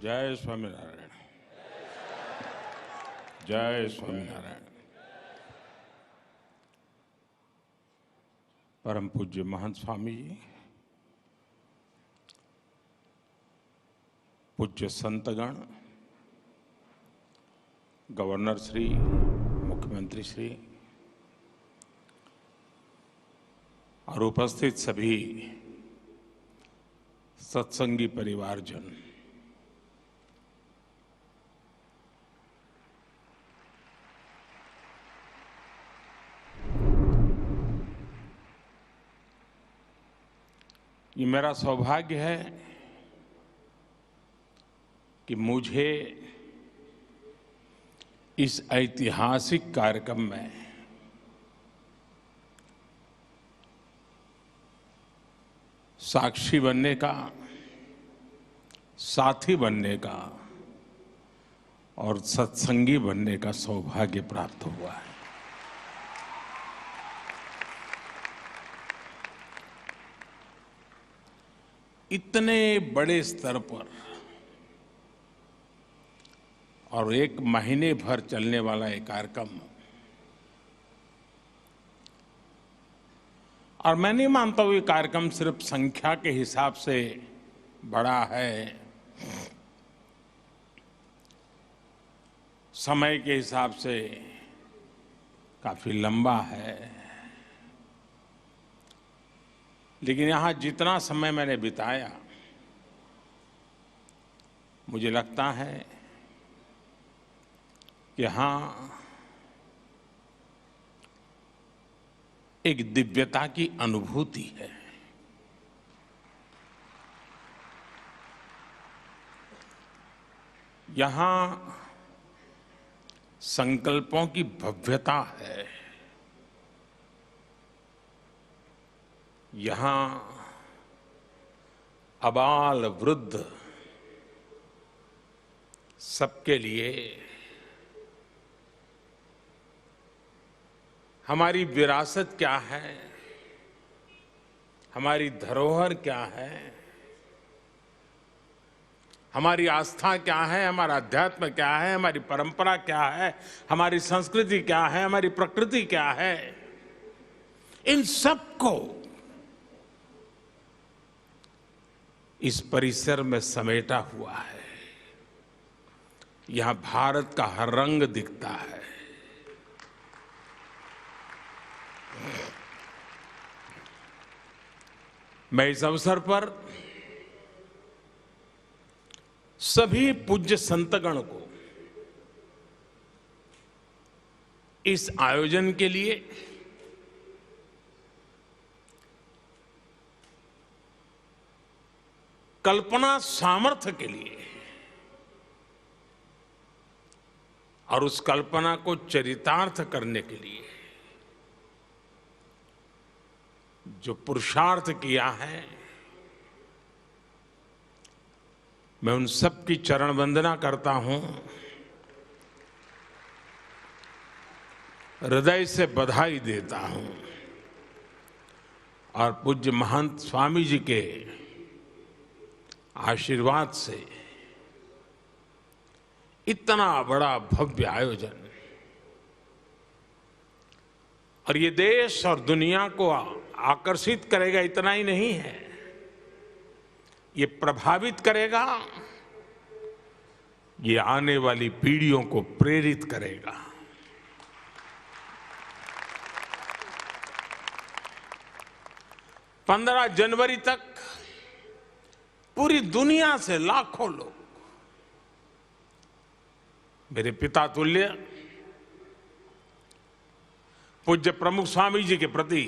जय स्वामीनारायण। जय स्वामीनारायण। परम पूज्य महंत स्वामी जी, पूज्य संतगण, गवर्नर श्री, मुख्यमंत्री श्री और उपस्थित सभी सत्संगी परिवारजन, ये मेरा सौभाग्य है कि मुझे इस ऐतिहासिक कार्यक्रम में साक्षी बनने का, साथी बनने का और सत्संगी बनने का सौभाग्य प्राप्त हुआ है। इतने बड़े स्तर पर और एक महीने भर चलने वाला ये कार्यक्रम, और मैं नहीं मानता हूं ये कार्यक्रम सिर्फ संख्या के हिसाब से बड़ा है, समय के हिसाब से काफी लंबा है, लेकिन यहां जितना समय मैंने बिताया, मुझे लगता है कि यहां एक दिव्यता की अनुभूति है। यहां संकल्पों की भव्यता है। यहां अबाल वृद्ध सबके लिए हमारी विरासत क्या है, हमारी धरोहर क्या है, हमारी आस्था क्या है, हमारा अध्यात्म क्या है, हमारी परंपरा क्या है, हमारी संस्कृति क्या है, हमारी प्रकृति क्या है, इन सबको इस परिसर में समेटा हुआ है। यहां भारत का हर रंग दिखता है। मैं इस अवसर पर सभी पूज्य संतगण को इस आयोजन के लिए कल्पना सामर्थ्य के लिए और उस कल्पना को चरितार्थ करने के लिए जो पुरुषार्थ किया है, मैं उन सब की चरण वंदना करता हूं, हृदय से बधाई देता हूं और पूज्य महंत स्वामी जी के आशीर्वाद से इतना बड़ा भव्य आयोजन और ये देश और दुनिया को आकर्षित करेगा, इतना ही नहीं है, ये प्रभावित करेगा, ये आने वाली पीढ़ियों को प्रेरित करेगा। पंद्रह जनवरी तक पूरी दुनिया से लाखों लोग मेरे पिता तुल्य पूज्य प्रमुख स्वामी जी के प्रति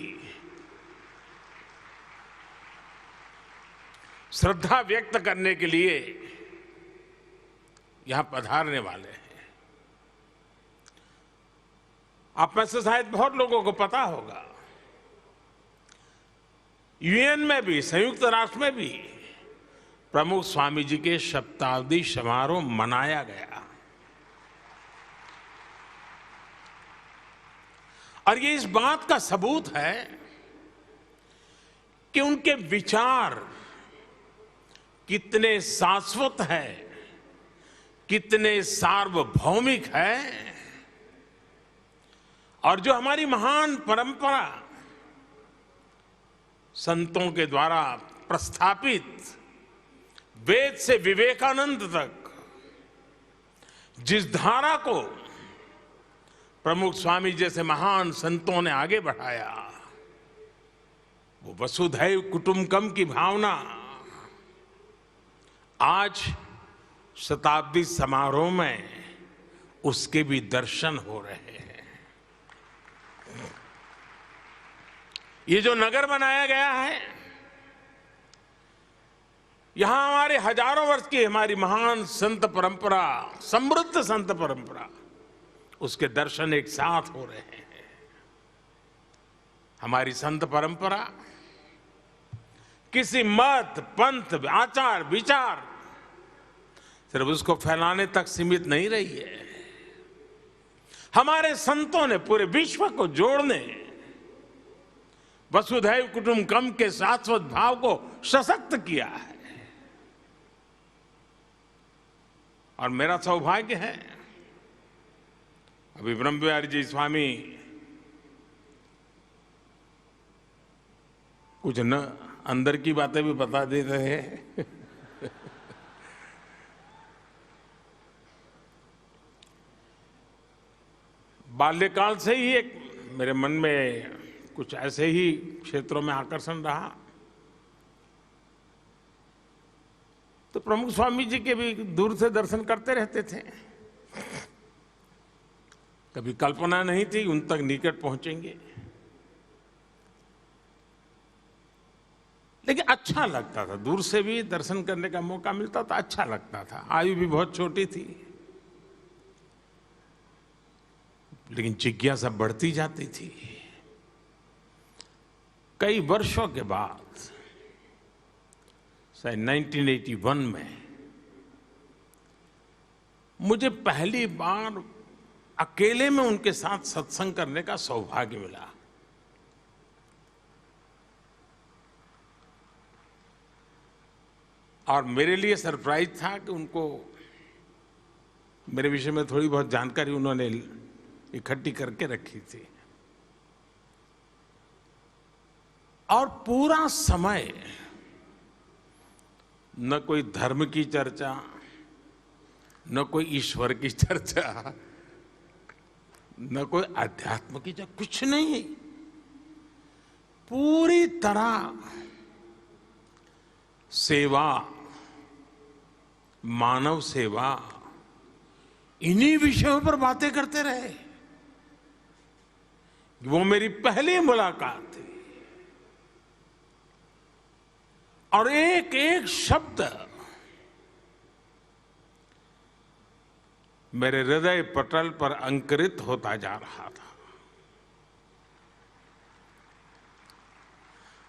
श्रद्धा व्यक्त करने के लिए यहां पधारने वाले हैं। आप में से शायद बहुत लोगों को पता होगा, यूएन में भी, संयुक्त राष्ट्र में भी प्रमुख स्वामी जी के शताब्दी समारोह मनाया गया और ये इस बात का सबूत है कि उनके विचार कितने शाश्वत हैं कितने सार्वभौमिक है, और जो हमारी महान परंपरा संतों के द्वारा प्रस्थापित वेद से विवेकानंद तक जिस धारा को प्रमुख स्वामी जैसे महान संतों ने आगे बढ़ाया, वो वसुधैव कुटुंबकम की भावना आज शताब्दी समारोह में उसके भी दर्शन हो रहे हैं। ये जो नगर बनाया गया है, यहां हमारे हजारों वर्ष की हमारी महान संत परंपरा, समृद्ध संत परंपरा, उसके दर्शन एक साथ हो रहे हैं। हमारी संत परंपरा किसी मत, पंथ, आचार, विचार सिर्फ उसको फैलाने तक सीमित नहीं रही है। हमारे संतों ने पूरे विश्व को जोड़ने, वसुधैव कुटुंबकम के शाश्वत भाव को सशक्त किया है। और मेरा सौभाग्य है, अभी ब्रह्म बिहारी जी स्वामी कुछ न अंदर की बातें भी बता दे रहे हैं। बाल्यकाल से ही एक मेरे मन में कुछ ऐसे ही क्षेत्रों में आकर्षण रहा, तो प्रमुख स्वामी जी के भी दूर से दर्शन करते रहते थे। कभी कल्पना नहीं थी उन तक निकट पहुंचेंगे, लेकिन अच्छा लगता था। दूर से भी दर्शन करने का मौका मिलता था, अच्छा लगता था। आयु भी बहुत छोटी थी, लेकिन जिज्ञासा बढ़ती जाती थी। कई वर्षों के बाद 1981 में मुझे पहली बार अकेले में उनके साथ सत्संग करने का सौभाग्य मिला। और मेरे लिए सरप्राइज था कि उनको मेरे विषय में थोड़ी बहुत जानकारी उन्होंने इकट्ठी करके रखी थी। और पूरा समय न कोई धर्म की चर्चा, न कोई ईश्वर की चर्चा, न कोई अध्यात्म की चर्चा, कुछ नहीं। पूरी तरह सेवा, मानव सेवा, इन्हीं विषयों पर बातें करते रहे। वो मेरी पहली मुलाकात थी, और एक एक शब्द मेरे हृदय पटल पर अंकुरित होता जा रहा था।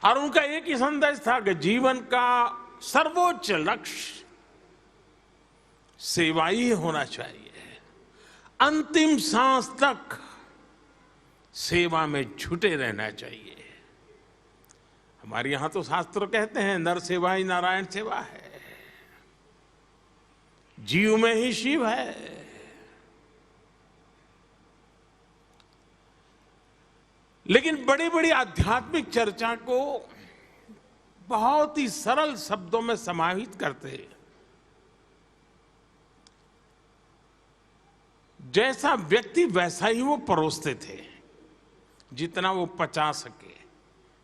और उनका एक ही संदेश था कि जीवन का सर्वोच्च लक्ष्य सेवा ही होना चाहिए। अंतिम सांस तक सेवा में जुटे रहना चाहिए। हमारे यहां तो शास्त्र कहते हैं नर सेवा ही नारायण सेवा है, जीव में ही शिव है। लेकिन बड़ी बड़ी आध्यात्मिक चर्चा को बहुत ही सरल शब्दों में समाहित करते, जैसा व्यक्ति वैसा ही वो परोसते थे, जितना वो पचा सके,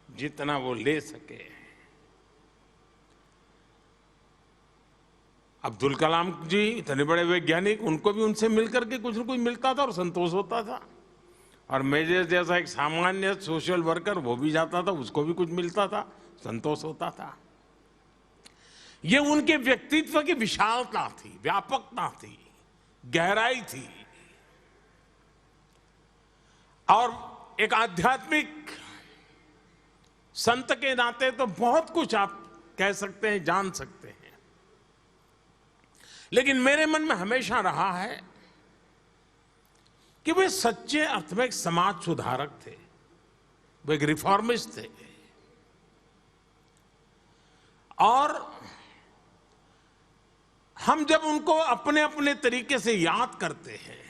जितना वो ले सके। अब्दुल कलाम जी इतने बड़े वैज्ञानिक, उनको भी उनसे मिलकर के कुछ न कुछ मिलता था और संतोष होता था। और मैं जैसा एक सामान्य सोशल वर्कर, वो भी जाता था, उसको भी कुछ मिलता था, संतोष होता था। ये उनके व्यक्तित्व की विशालता थी, व्यापकता थी, गहराई थी। और एक आध्यात्मिक संत के नाते तो बहुत कुछ आप कह सकते हैं, जान सकते हैं। लेकिन मेरे मन में हमेशा रहा है कि वे सच्चे अर्थ में एक समाज सुधारक थे, वे एक रिफॉर्मिस्ट थे। और हम जब उनको अपने अपने तरीके से याद करते हैं,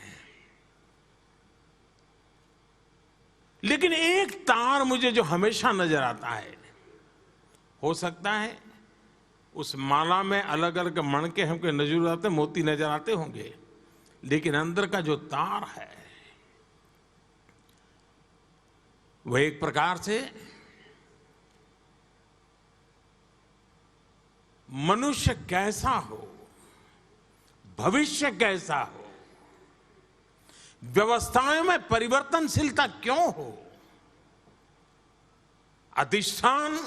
लेकिन एक तार मुझे जो हमेशा नजर आता है, हो सकता है उस माला में अलग अलग मणके हमको नजर आते, मोती नजर आते होंगे, लेकिन अंदर का जो तार है वह एक प्रकार से मनुष्य कैसा हो, भविष्य कैसा हो, व्यवस्थाओं में परिवर्तनशीलता क्यों हो, अधिष्ठान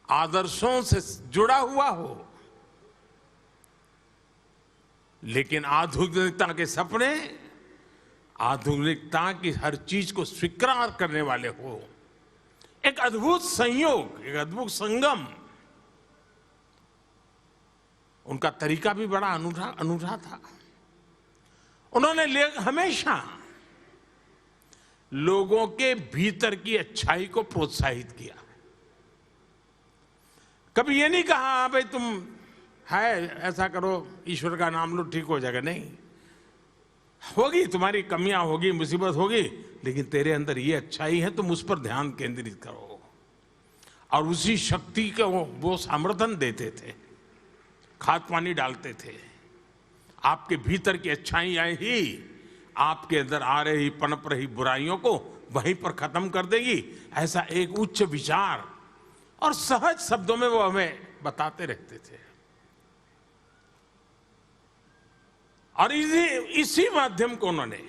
आदर्शों से जुड़ा हुआ हो, लेकिन आधुनिकता के सपने आधुनिकता की हर चीज को स्वीकार करने वाले हो। एक अद्भुत संयोग, एक अद्भुत संगम। उनका तरीका भी बड़ा अनूठा था। उन्होंने हमेशा लोगों के भीतर की अच्छाई को प्रोत्साहित किया। कभी ये नहीं कहा भाई तुम है ऐसा करो, ईश्वर का नाम लो ठीक हो जाएगा, नहीं। होगी तुम्हारी कमियां होगी, मुसीबत होगी, लेकिन तेरे अंदर ये अच्छाई है, तुम उस पर ध्यान केंद्रित करो। और उसी शक्ति को वो समर्थन देते थे, खाद पानी डालते थे। आपके भीतर की अच्छाइयां ही आपके अंदर आ रही पनप रही बुराइयों को वहीं पर खत्म कर देगी। ऐसा एक उच्च विचार और सहज शब्दों में वो हमें बताते रहते थे। और इसी माध्यम को उन्होंने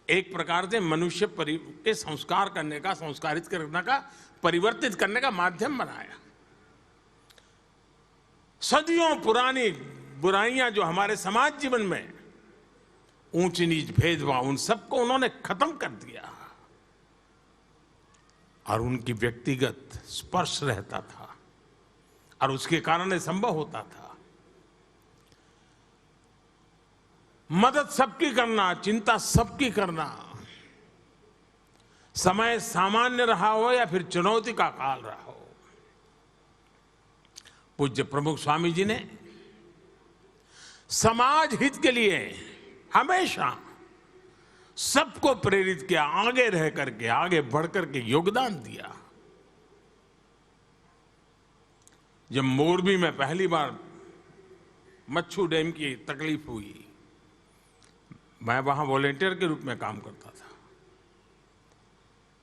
एक प्रकार से मनुष्य के संस्कार करने का, संस्कारित करने का, परिवर्तित करने का माध्यम बनाया। सदियों पुरानी बुराइयां जो हमारे समाज जीवन में ऊंच नीच भेदभाव, उन सबको उन्होंने खत्म कर दिया। और उनकी व्यक्तिगत स्पर्श रहता था और उसके कारण ये संभव होता था। मदद सबकी करना, चिंता सबकी करना, समय सामान्य रहा हो या फिर चुनौती का काल रहा हो। पूज्य प्रमुख स्वामी जी ने समाज हित के लिए हमेशा सबको प्रेरित किया, आगे रह करके, आगे बढ़ करके योगदान दिया। जब मोरबी में पहली बार मच्छू डैम की तकलीफ हुई, मैं वहां वॉलेंटियर के रूप में काम करता था।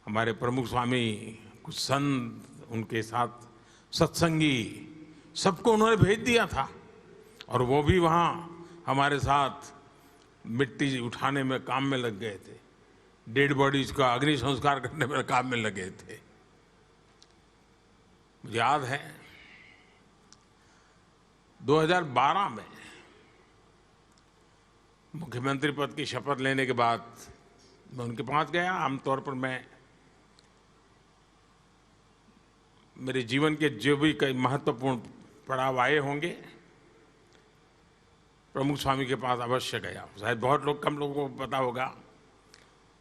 हमारे प्रमुख स्वामी, कुछ संत, उनके साथ सत्संगी, सबको उन्होंने भेज दिया था। और वो भी वहां हमारे साथ मिट्टी उठाने में काम में लग गए थे, डेड बॉडीज का अग्नि संस्कार करने में काम में लगे थे। मुझे याद है 2012 में मुख्यमंत्री पद की शपथ लेने के बाद मैं उनके पास गया। आमतौर पर मैं मेरे जीवन के जो भी कई महत्वपूर्ण पड़ाव आए होंगे, प्रमुख स्वामी के पास अवश्य गया। शायद बहुत कम लोगों को पता होगा,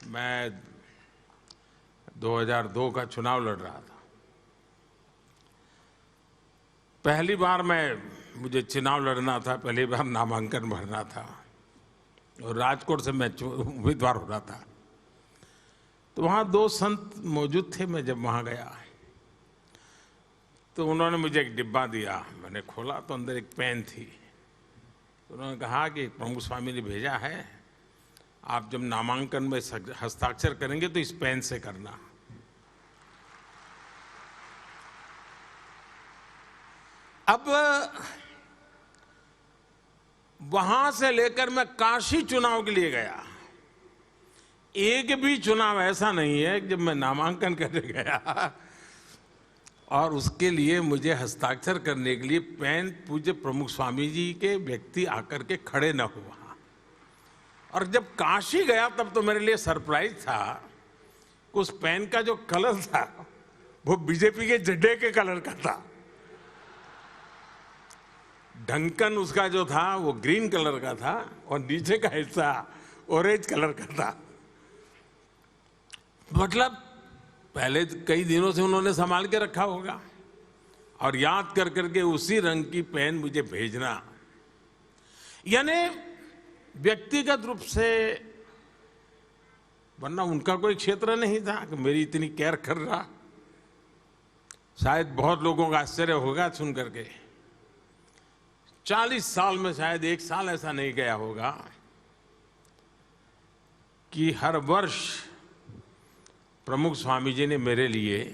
मैं 2002 का चुनाव लड़ रहा था। पहली बार मुझे चुनाव लड़ना था, पहली बार नामांकन भरना था और राजकोट से मैं उम्मीदवार हो रहा था। तो वहाँ 2 संत मौजूद थे। मैं जब वहाँ गया तो उन्होंने मुझे एक डिब्बा दिया। मैंने खोला तो अंदर एक पेन थी। तो उन्होंने कहा कि प्रमुख स्वामी ने भेजा है, आप जब नामांकन में हस्ताक्षर करेंगे तो इस पेन से करना। अब वहां से लेकर मैं काशी चुनाव के लिए गया, एक भी चुनाव ऐसा नहीं है जब मैं नामांकन करने गया और उसके लिए मुझे हस्ताक्षर करने के लिए पेन पूज्य प्रमुख स्वामी जी के व्यक्ति आकर के खड़े न हुआ। और जब काशी गया तब तो मेरे लिए सरप्राइज था, उस पेन का जो कलर था वो बीजेपी के झंडे के कलर का था। ढक्कन उसका जो था वो ग्रीन कलर का था और नीचे का हिस्सा ऑरेंज कलर का था। मतलब पहले कई दिनों से उन्होंने संभाल के रखा होगा और याद कर करके उसी रंग की पेन मुझे भेजना यानी व्यक्तिगत रूप से, वरना उनका कोई क्षेत्र नहीं था कि मेरी इतनी केयर कर रहा। शायद बहुत लोगों का आश्चर्य होगा सुन करके, 40 साल में शायद एक साल ऐसा नहीं गया होगा कि हर वर्ष प्रमुख स्वामी जी ने मेरे लिए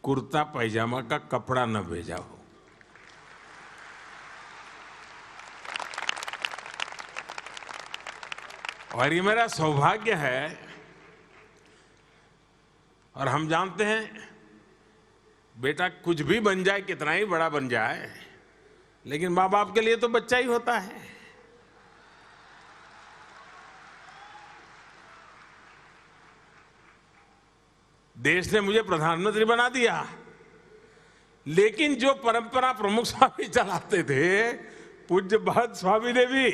कुर्ता पैजामा का कपड़ा न भेजा हो। और ये मेरा सौभाग्य है। और हम जानते हैं बेटा कुछ भी बन जाए, कितना ही बड़ा बन जाए, लेकिन माँ बाप के लिए तो बच्चा ही होता है। देश ने मुझे प्रधानमंत्री बना दिया, लेकिन जो परंपरा प्रमुख स्वामी चलाते थे, पूज्य भगत स्वामी ने भी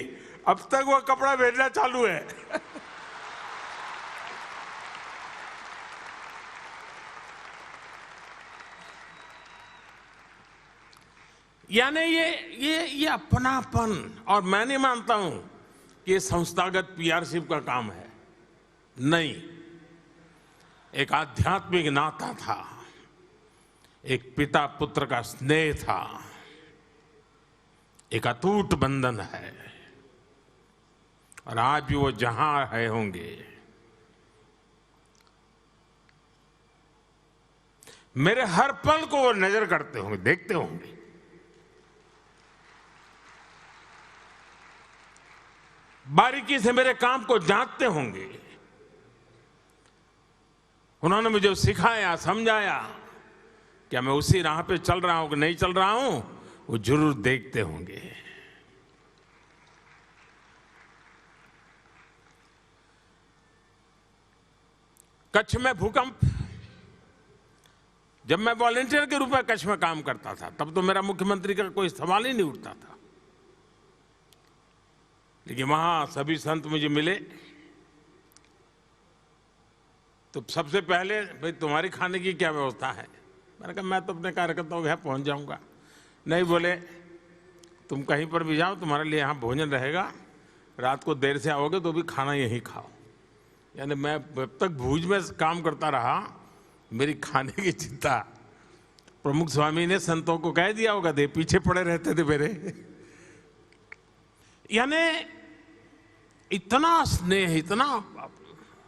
अब तक वो कपड़ा भेजना चालू है। यानी ये अपनापन, और मैं नहीं मानता हूं कि ये संस्थागत पीआरशिप का काम है, नहीं, एक आध्यात्मिक नाता था, एक पिता पुत्र का स्नेह था, एक अटूट बंधन है। और आज भी वो जहां है होंगे, मेरे हर पल को वो नजर करते होंगे, देखते होंगे। बारीकी से मेरे काम को जांचते होंगे। उन्होंने मुझे सिखाया, समझाया, क्या मैं उसी राह पे चल रहा हूं कि नहीं चल रहा हूं, वो जरूर देखते होंगे। कच्छ में भूकंप, जब मैं वॉलंटियर के रूप में कच्छ में काम करता था, तब तो मेरा मुख्यमंत्री का कोई सवाल ही नहीं उठता था। लेकिन वहां सभी संत मुझे मिले तो सबसे पहले, भाई तुम्हारी खाने की क्या व्यवस्था है? मैंने कहा मैं तो अपने कार्यकर्ताओं के यहाँ पहुंच जाऊंगा। नहीं, बोले तुम कहीं पर भी जाओ, तुम्हारे लिए यहाँ भोजन रहेगा, रात को देर से आओगे तो भी खाना यहीं खाओ। यानी मैं जब तक भूज में काम करता रहा, मेरी खाने की चिंता प्रमुख स्वामी ने संतों को कह दिया होगा, दे पीछे पड़े रहते थे मेरे। यानी इतना स्नेह, इतना।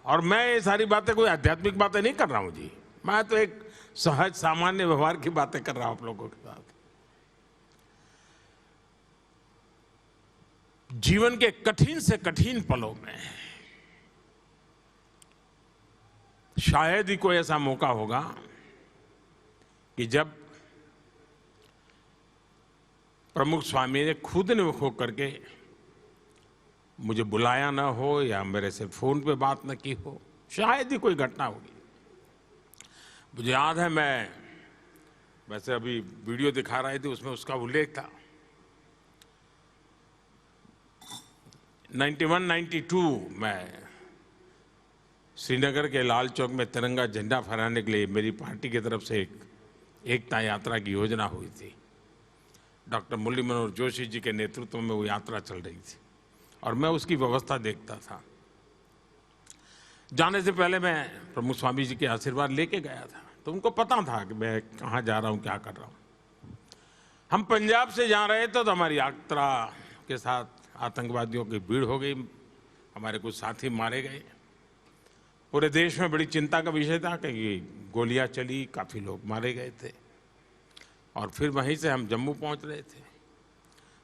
और मैं ये सारी बातें कोई आध्यात्मिक बातें नहीं कर रहा हूं जी, मैं तो एक सहज सामान्य व्यवहार की बातें कर रहा हूं आप लोगों के साथ। जीवन के कठिन से कठिन पलों में शायद ही कोई ऐसा मौका होगा कि जब प्रमुख स्वामी ने खुद ने होकर के मुझे बुलाया ना हो या मेरे से फोन पे बात न की हो, शायद ही कोई घटना होगी। मुझे याद है, मैं वैसे अभी वीडियो दिखा रहे थे, उसमें उसका उल्लेख था। 91-92 में श्रीनगर के लाल चौक में तिरंगा झंडा फहराने के लिए मेरी पार्टी की तरफ से एक एकता यात्रा की योजना हुई थी। डॉक्टर मुरली मनोहर जोशी जी के नेतृत्व में वो यात्रा चल रही थी और मैं उसकी व्यवस्था देखता था। जाने से पहले मैं प्रमुख स्वामी जी के आशीर्वाद लेके गया था, तो उनको पता था कि मैं कहाँ जा रहा हूँ, क्या कर रहा हूँ। हम पंजाब से जा रहे थे तो हमारी यात्रा के साथ आतंकवादियों की भीड़ हो गई, हमारे कुछ साथी मारे गए। पूरे देश में बड़ी चिंता का विषय था कि गोलियां चली, काफ़ी लोग मारे गए थे। और फिर वहीं से हम जम्मू पहुंच रहे थे।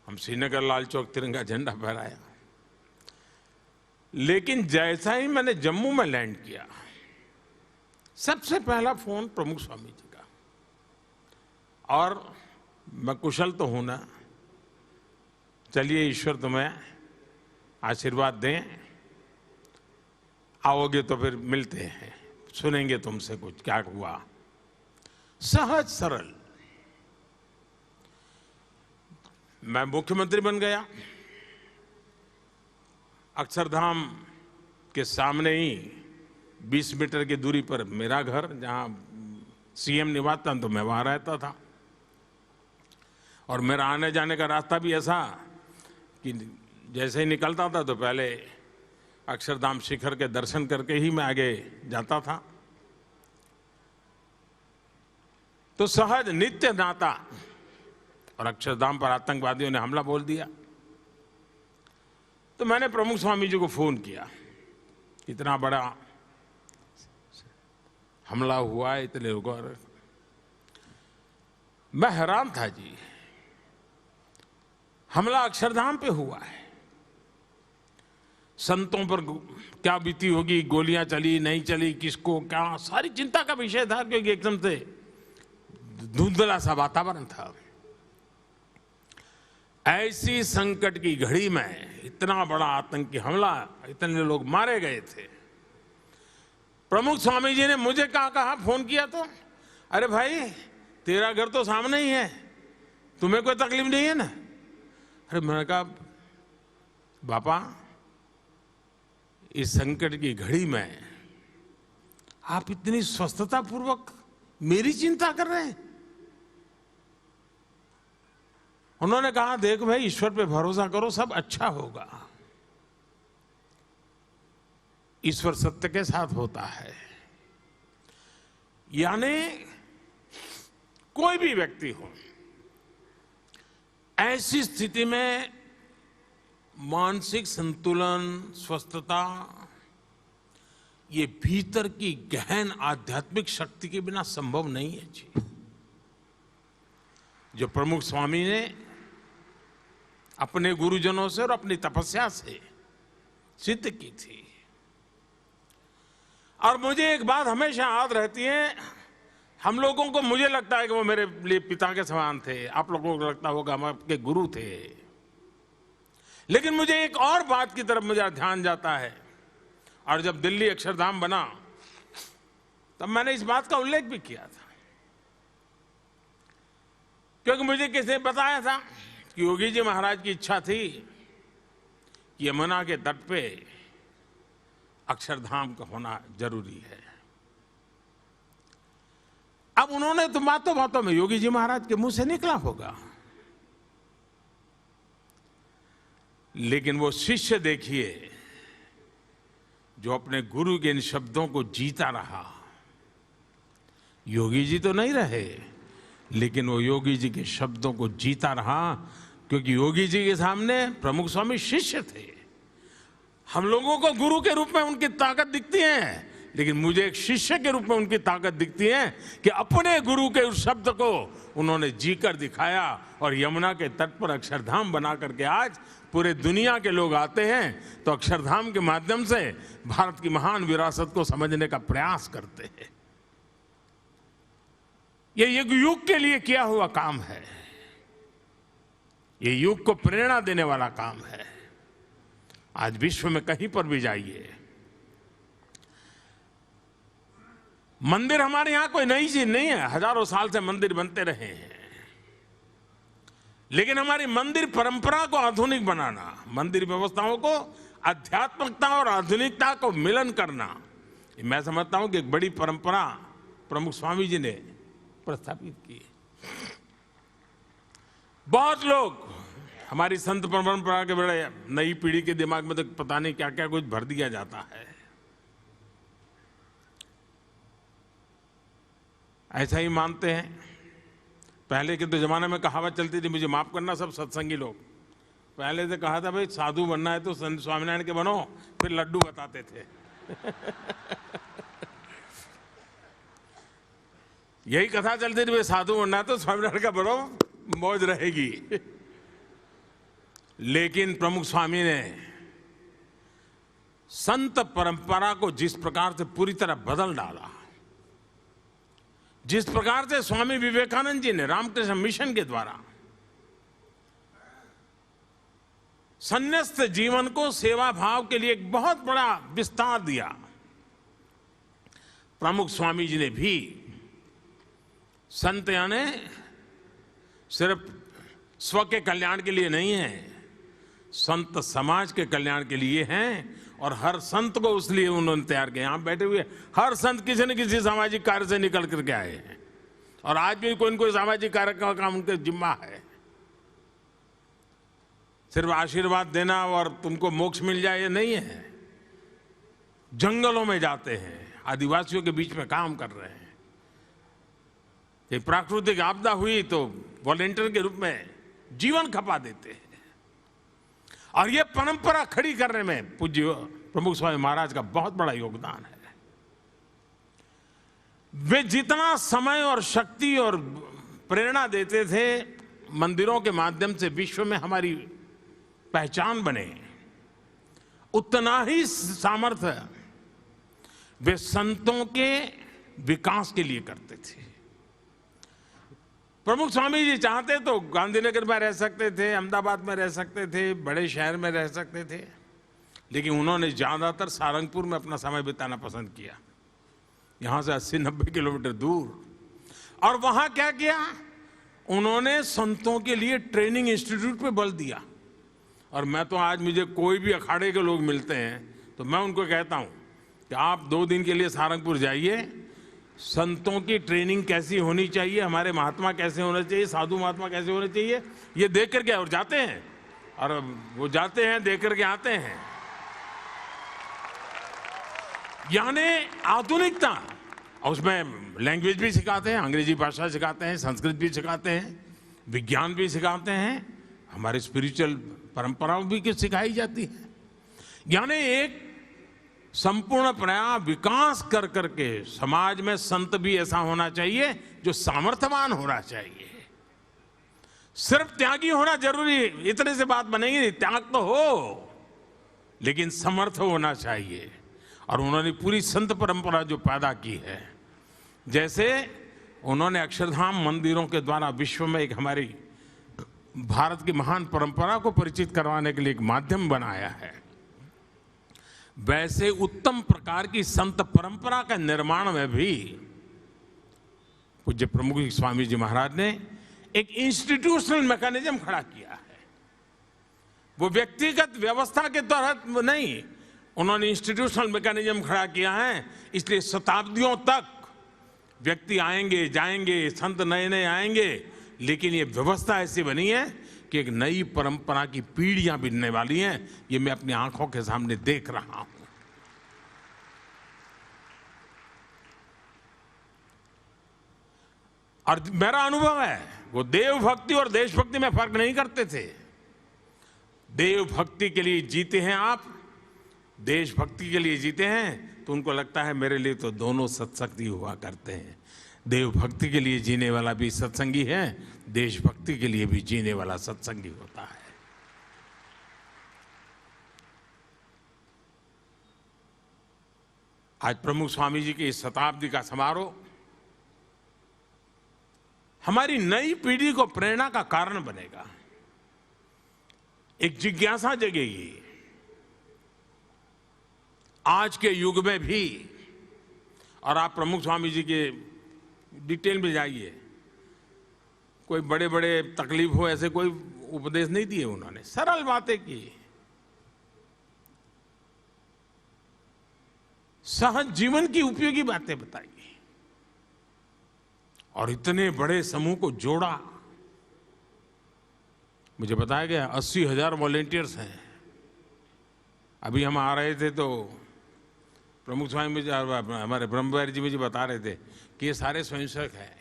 हम श्रीनगर लाल चौक तिरंगा झंडा फहराया, लेकिन जैसा ही मैंने जम्मू में लैंड किया, सबसे पहला फोन प्रमुख स्वामी जी का। और मैं कुशल तो हूं ना, चलिए ईश्वर तुम्हें आशीर्वाद दें, आओगे तो फिर मिलते हैं, सुनेंगे तुमसे कुछ क्या हुआ। सहज सरल। मैं मुख्यमंत्री बन गया। अक्षरधाम के सामने ही 20 मीटर की दूरी पर मेरा घर, जहां सीएम निवास था, तो मैं वहां रहता था। और मेरा आने जाने का रास्ता भी ऐसा कि जैसे ही निकलता था तो पहले अक्षरधाम शिखर के दर्शन करके ही मैं आगे जाता था। तो सहज नित्य नाता, और अक्षरधाम पर आतंकवादियों ने हमला बोल दिया तो मैंने प्रमुख स्वामी जी को फोन किया, इतना बड़ा हमला हुआ है, इतने लोगों, मैं हैरान था जी। हमला अक्षरधाम पे हुआ है, संतों पर क्या बीती होगी, गोलियां चली नहीं चली, किसको क्या, सारी चिंता का विषय था, क्योंकि एकदम से धुंधला सा वातावरण था। ऐसी संकट की घड़ी में इतना बड़ा आतंकी हमला, इतने लोग मारे गए थे। प्रमुख स्वामी जी ने मुझे कहा फोन किया तो, अरे भाई तेरा घर तो सामने ही है, तुम्हें कोई तकलीफ नहीं है ना? अरे मैंने कहा बापा, इस संकट की घड़ी में आप इतनी स्वस्थता पूर्वक मेरी चिंता कर रहे हैं? उन्होंने कहा देख भाई, ईश्वर पे भरोसा करो, सब अच्छा होगा। ईश्वर सत्य के साथ होता है। यानी कोई भी व्यक्ति हो, ऐसी स्थिति में मानसिक संतुलन, स्वस्थता, ये भीतर की गहन आध्यात्मिक शक्ति के बिना संभव नहीं है जी। जो प्रमुख स्वामी ने अपने गुरुजनों से और अपनी तपस्या से सिद्ध की थी। और मुझे एक बात हमेशा याद रहती है, हम लोगों को, मुझे लगता है कि वो मेरे लिए पिता के समान थे, आप लोगों को लगता होगा हम आपके गुरु थे, लेकिन मुझे एक और बात की तरफ मुझे ध्यान जाता है। और जब दिल्ली अक्षरधाम बना तब मैंने इस बात का उल्लेख भी किया था, क्योंकि मुझे किसी ने बताया था कि योगी जी महाराज की इच्छा थी कि यमुना के तट पे अक्षरधाम का होना जरूरी है। अब उन्होंने तो बातों बातों में, योगी जी महाराज के मुंह से निकला होगा, लेकिन वो शिष्य देखिए जो अपने गुरु के इन शब्दों को जीता रहा। योगी जी तो नहीं रहे, लेकिन वो योगी जी के शब्दों को जीता रहा, क्योंकि योगी जी के सामने प्रमुख स्वामी शिष्य थे। हम लोगों को गुरु के रूप में उनकी ताकत दिखती है, लेकिन मुझे एक शिष्य के रूप में उनकी ताकत दिखती है कि अपने गुरु के उस शब्द को उन्होंने जीकर दिखाया, और यमुना के तट पर अक्षरधाम बना करके आज पूरे दुनिया के लोग आते हैं तो अक्षरधाम के माध्यम से भारत की महान विरासत को समझने का प्रयास करते हैं। ये युग के लिए किया हुआ काम है, ये युग को प्रेरणा देने वाला काम है। आज विश्व में कहीं पर भी जाइए, मंदिर हमारे यहां कोई नई चीज नहीं है, हजारों साल से मंदिर बनते रहे हैं, लेकिन हमारी मंदिर परंपरा को आधुनिक बनाना, मंदिर व्यवस्थाओं को आध्यात्मिकता और आधुनिकता को मिलन करना, मैं समझता हूं कि एक बड़ी परंपरा प्रमुख स्वामी जी ने प्रस्थापित की। बहुत लोग हमारी संत परंपरा के बड़े, नई पीढ़ी के दिमाग में तो पता नहीं क्या क्या कुछ भर दिया जाता है। ऐसा ही मानते हैं। पहले के तो जमाने में कहावत चलती थी, मुझे माफ करना सब सत्संगी लोग, पहले से कहा था भाई साधु बनना है तो संत स्वामीनारायण के बनो, फिर लड्डू बताते थे। यही कथा चलती थी, भाई साधु बनना है तो स्वामीनारायण का बनो, मौज रहेगी। लेकिन प्रमुख स्वामी ने संत परंपरा को जिस प्रकार से पूरी तरह बदल डाला, जिस प्रकार से स्वामी विवेकानंद जी ने रामकृष्ण मिशन के द्वारा संन्यास्त जीवन को सेवा भाव के लिए एक बहुत बड़ा विस्तार दिया, प्रमुख स्वामी जी ने भी संत यानी सिर्फ स्व के कल्याण के लिए नहीं है, संत समाज के कल्याण के लिए हैं। और हर संत को उसलिए उन्होंने तैयार किया। यहां बैठे हुए हर संत किसी न किसी सामाजिक कार्य से निकल करके आए हैं, और आज भी कोई न कोई सामाजिक कार्य का काम उनके जिम्मा है। सिर्फ आशीर्वाद देना और तुमको मोक्ष मिल जाए ये नहीं है। जंगलों में जाते हैं, आदिवासियों के बीच में काम कर रहे हैं। एक प्राकृतिक आपदा हुई तो वॉलंटियर के रूप में जीवन खपा देते हैं। और ये परंपरा खड़ी करने में पूज्य प्रमुख स्वामी महाराज का बहुत बड़ा योगदान है। वे जितना समय और शक्ति और प्रेरणा देते थे मंदिरों के माध्यम से विश्व में हमारी पहचान बने, उतना ही सामर्थ्य वे संतों के विकास के लिए करते थे। प्रमुख स्वामी जी चाहते तो गांधीनगर में रह सकते थे, अहमदाबाद में रह सकते थे, बड़े शहर में रह सकते थे, लेकिन उन्होंने ज्यादातर सारंगपुर में अपना समय बिताना पसंद किया, यहां से 80-90 किलोमीटर दूर। और वहां क्या किया, उन्होंने संतों के लिए ट्रेनिंग इंस्टीट्यूट पे बल दिया। और मैं तो आज मुझे कोई भी अखाड़े के लोग मिलते हैं तो मैं उनको कहता हूं कि आप 2 दिन के लिए सारंगपुर जाइए, संतों की ट्रेनिंग कैसी होनी चाहिए, हमारे महात्मा कैसे होने चाहिए, साधु महात्मा कैसे होने चाहिए, ये देख करके और जाते हैं। और वो जाते हैं, देख करके आते हैं। यानी आधुनिकता, और उसमें लैंग्वेज भी सिखाते हैं, अंग्रेजी भाषा सिखाते हैं, संस्कृत भी सिखाते हैं, विज्ञान भी सिखाते हैं, हमारी स्पिरिचुअल परंपराओं भी सिखाई जाती है। यानी एक संपूर्ण प्रयास विकास कर करके समाज में संत भी ऐसा होना चाहिए जो सामर्थ्यवान होना चाहिए। सिर्फ त्यागी होना जरूरी, इतने से बात बनेगी नहीं, त्याग तो हो लेकिन समर्थ होना चाहिए। और उन्होंने पूरी संत परंपरा जो पैदा की है, जैसे उन्होंने अक्षरधाम मंदिरों के द्वारा विश्व में एक हमारी भारत की महान परंपरा को परिचित करवाने के लिए एक माध्यम बनाया है, वैसे उत्तम प्रकार की संत परंपरा का निर्माण में भी पूज्य प्रमुख स्वामी जी महाराज ने एक इंस्टीट्यूशनल मैकेनिज्म खड़ा किया है। वो व्यक्तिगत व्यवस्था के तहत नहीं, उन्होंने इंस्टीट्यूशनल मैकेनिज्म खड़ा किया है। इसलिए शताब्दियों तक व्यक्ति आएंगे जाएंगे, संत नए नए आएंगे, लेकिन ये व्यवस्था ऐसी बनी है कि एक नई परंपरा की पीढ़ियां बिनने वाली हैं। ये मैं अपनी आंखों के सामने देख रहा हूं। और मेरा अनुभव है, वो देव भक्ति और देशभक्ति में फर्क नहीं करते थे। देव भक्ति के लिए जीते हैं आप, देशभक्ति के लिए जीते हैं, तो उनको लगता है मेरे लिए तो दोनों सत्संगी हुआ करते हैं। देव भक्ति के लिए जीने वाला भी सत्संगी है, देशभक्ति के लिए भी जीने वाला सत्संगी होता है। आज प्रमुख स्वामी जी की इस शताब्दी का समारोह हमारी नई पीढ़ी को प्रेरणा का कारण बनेगा, एक जिज्ञासा जगेगी। आज के युग में भी, और आप प्रमुख स्वामी जी के डिटेल में जाइए, कोई बड़े बड़े तकलीफ हो ऐसे कोई उपदेश नहीं दिए उन्होंने, सरल बातें की, सहज जीवन की उपयोगी बातें बताई और इतने बड़े समूह को जोड़ा। मुझे बताया गया 80,000 वॉलेंटियर्स हैं। अभी हम आ रहे थे तो प्रमुख स्वामी जी हमारे ब्रह्मविहारी जी मुझे बता रहे थे कि ये सारे स्वयंसेवक हैं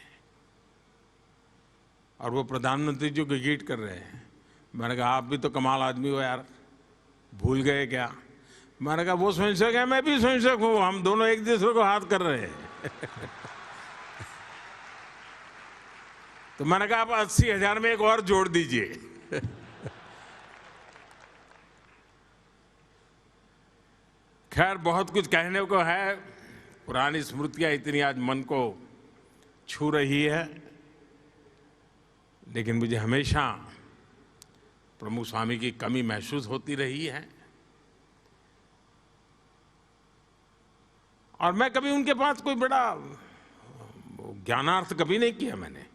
और वो प्रधानमंत्री जी को गीट कर रहे हैं। मैंने कहा आप भी तो कमाल आदमी हो यार, भूल गए क्या? मैंने कहा वो स्वयंसेवक है, मैं भी स्वयंसेवक हूँ, हम दोनों एक दूसरे को हाथ कर रहे हैं। तो मैंने कहा आप 80,000 में एक और जोड़ दीजिए। खैर बहुत कुछ कहने को है, पुरानी स्मृतियां इतनी आज मन को छू रही है, लेकिन मुझे हमेशा प्रमुख स्वामी की कमी महसूस होती रही है। और मैं कभी उनके पास कोई बड़ा ज्ञानार्थ कभी नहीं किया मैंने,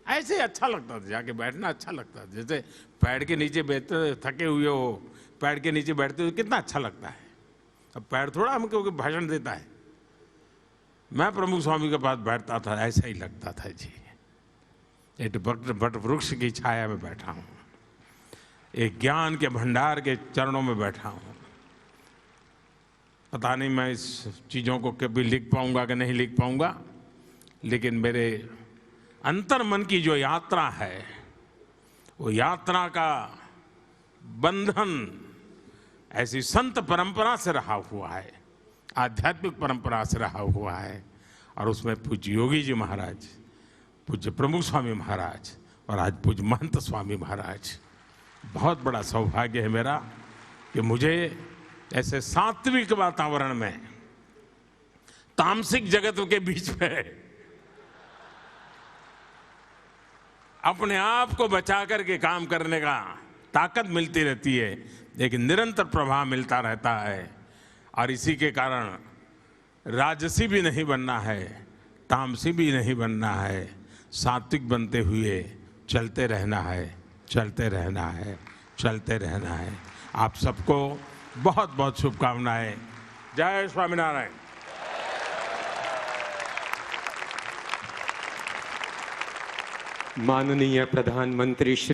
ऐसे ही अच्छा लगता था, जाके बैठना अच्छा लगता था। जैसे पेड़ के नीचे बैठते, थके हुए हो, पेड़ के नीचे बैठते हुए कितना अच्छा लगता है। अब पेड़ थोड़ा हमको भाषण देता है, मैं प्रमुख स्वामी के पास बैठता था, ऐसा ही लगता था जी, एक बट वृक्ष की छाया में बैठा हूँ। एक ज्ञान के भंडार के चरणों में बैठा हूं। पता नहीं मैं इस चीज़ों को कभी लिख पाऊंगा कि नहीं लिख पाऊंगा, लेकिन मेरे अंतर्मन की जो यात्रा है, वो यात्रा का बंधन ऐसी संत परंपरा से रहा हुआ है, आध्यात्मिक परंपरा से रहा हुआ है। और उसमें पूज्य योगी जी महाराज, पूज्य प्रमुख स्वामी महाराज और आज पूज्य महंत स्वामी महाराज, बहुत बड़ा सौभाग्य है मेरा कि मुझे ऐसे सात्विक वातावरण में, तामसिक जगत के बीच में अपने आप को बचा करके काम करने का ताकत मिलती रहती है, एक निरंतर प्रभाव मिलता रहता है। और इसी के कारण राजसी भी नहीं बनना है, तामसी भी नहीं बनना है, सात्विक बनते हुए चलते रहना है, चलते रहना है, चलते रहना है। आप सबको बहुत बहुत शुभकामनाएं। जय स्वामीनारायण। माननीय प्रधानमंत्री श्री